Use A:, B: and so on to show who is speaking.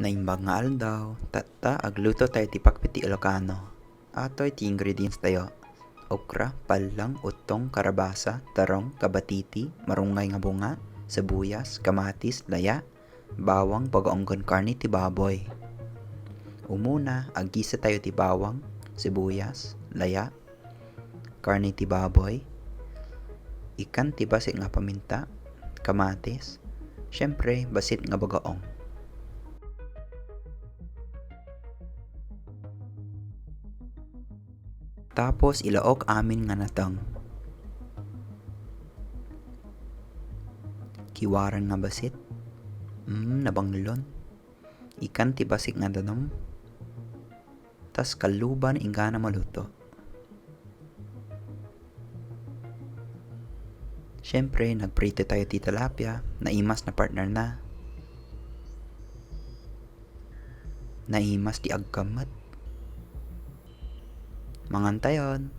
A: Naimbag nga aldaw, tatta agluto tayo ti pakpiti Ilocano. Atoy ti ingredients tayo. Okra, palang, utong, karabasa, tarong, kabatiti, marungay nga bunga, sibuyas, kamatis, laya, bawang, pagaonggon karni ti baboy. Umuna, agisa tayo ti bawang, sibuyas, laya, karni ti baboy, ikan ti basit nga paminta, kamatis, syempre basit nga bagaong. Tapos ilaok amin nga natang. Kiwaran nga basit. Nabanglon. Ikan ti basik nga danom. Tas kaluban inga na maluto. Syempre, nagprito tayo ti tilapia. Naimas na partner na. Naimas ti agkamat. Mangantayon.